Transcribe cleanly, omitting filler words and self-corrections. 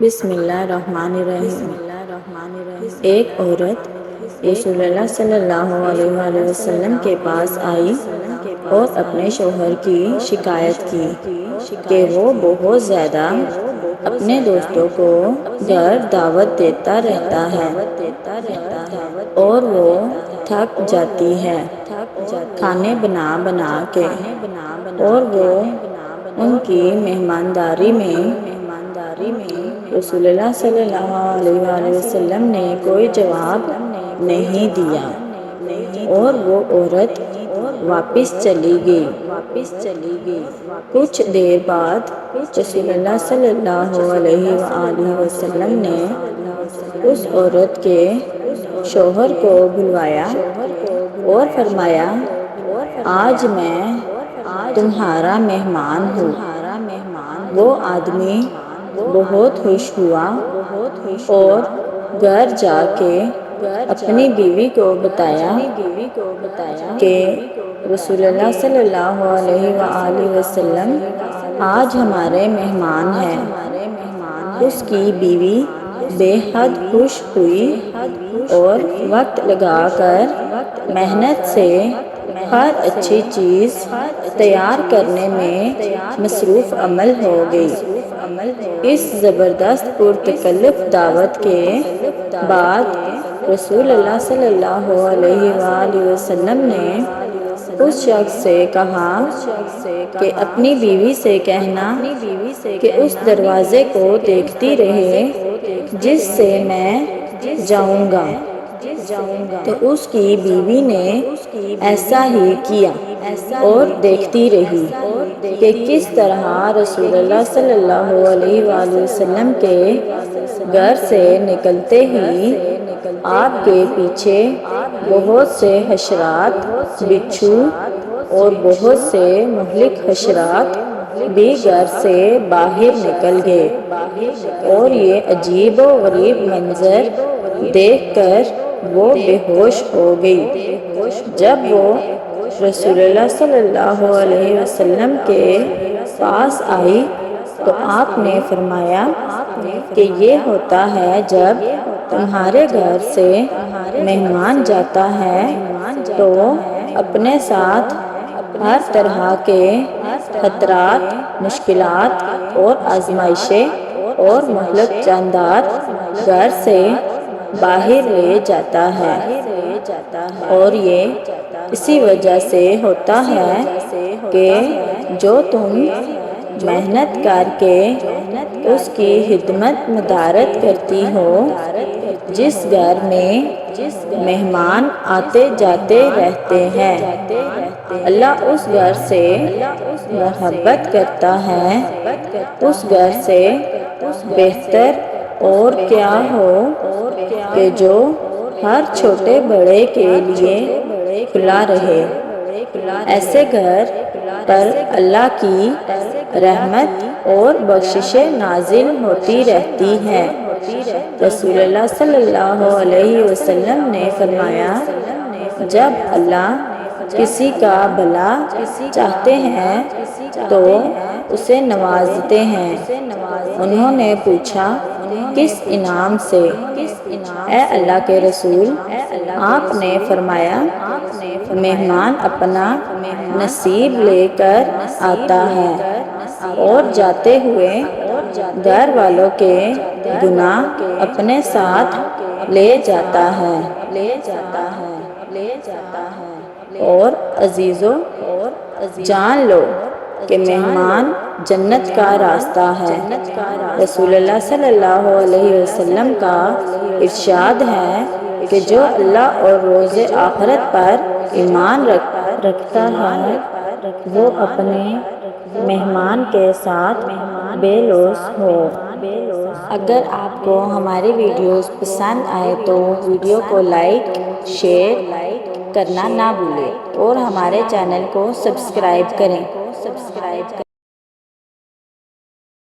بسم اللہ الرحمن الرحیم۔ ایک عورت رسول اللہ صلی اللہ علیہ وآلہ وسلم کے پاس آئی اور اپنے شوہر کی شکایت کی کہ وہ بہت زیادہ اپنے دوستوں کو گھر دعوت دیتا رہتا ہے اور وہ تھک جاتی ہے کھانے بنا بنا کے، اور وہ ان کی مہمانداری میں رسول اللہ صلی اللہ علیہ وآلہ وسلم نے کوئی جواب نہیں دیا اور وہ عورت واپس چلی گئی۔ کچھ دیر بعد رسول اللہ صلی اللہ علیہ وآلہ وسلم نے اس عورت کے شوہر کو بلوایا اور فرمایا، آج میں تمہارا مہمان ہوں۔ وہ آدمی بہت خوش ہوا اور گھر جا کے اپنی بیوی کو بتایا کہ رسول اللہ صلی اللہ علیہ وآلہ وسلم آج ہمارے مہمان ہیں۔ اس کی بیوی بے حد خوش ہوئی اور وقت لگا کر محنت سے ہر اچھی چیز تیار کرنے میں مصروف عمل ہو گئی۔ اس زبردست پرتکلف دعوت کے بعد رسول اللہ صلی اللہ علیہ وآلہ وسلم نے اس شخص سے کہا کہ اپنی بیوی سے کہنا کہ اس دروازے کو دیکھتی رہے جس سے میں جاؤں گا۔ تو اس کی بیوی نے ایسا ہی کیا اور دیکھتی رہی کہ کس طرح رسول اللہ صلی اللہ علیہ وآلہ وسلم کے گھر سے نکلتے ہی آپ کے پیچھے بہت سے حشرات، بچھو اور بہت سے مہلک حشرات بھی گھر سے باہر نکل گئے، اور یہ عجیب و غریب منظر دیکھ کر وہ بے ہوش ہو گئی۔ جب وہ رسول اللہ صلی اللہ علیہ وسلم کے پاس آئی تو آپ نے فرمایا کہ یہ ہوتا ہے جب تمہارے گھر سے مہمان جاتا ہے تو اپنے ساتھ ہر طرح کے خطرات، مشکلات اور آزمائشیں اور مہلک جاندار گھر سے باہر لے جاتا ہے، اور یہ اسی وجہ سے ہوتا ہے کہ جو تم محنت کر کے اس کی خدمت مدارت کرتی ہو، جس گھر میں مہمان آتے جاتے رہتے ہیں، اللہ اس گھر سے محبت کرتا ہے۔ اس گھر سے بہتر اور کیا ہو کہ جو ہر چھوٹے بڑے کے لیے کھلا رہے۔ ایسے گھر پر اللہ کی رحمت اور بخششیں نازل ہوتی رہتی ہیں۔ رسول اللہ صلی اللہ علیہ وسلم نے فرمایا، جب اللہ کسی کا بھلا چاہتے ہیں تو اسے نوازتے ہیں۔ انہوں نے پوچھا، کس انعام سے؟ اے اللہ کے رسول، آپ نے فرمایا، مہمان اپنا نصیب لے کر آتا ہے اور جاتے ہوئے گھر والوں کے گناہ اپنے ساتھ لے جاتا ہے۔ اور عزیزو، جان لو کہ مہمان جنت کا راستہ ہے۔ رسول اللہ صلی اللہ علیہ وسلم کا ارشاد ہے کہ جو اللہ اور روز آخرت پر ایمان رکھتا ہے وہ اپنے مہمان کے ساتھ بے لوث ہو۔ اگر آپ کو ہماری ویڈیوز پسند آئے تو ویڈیو کو لائک، شیئر کرنا نہ بھولیں اور ہمارے چینل کو سبسکرائب کریں۔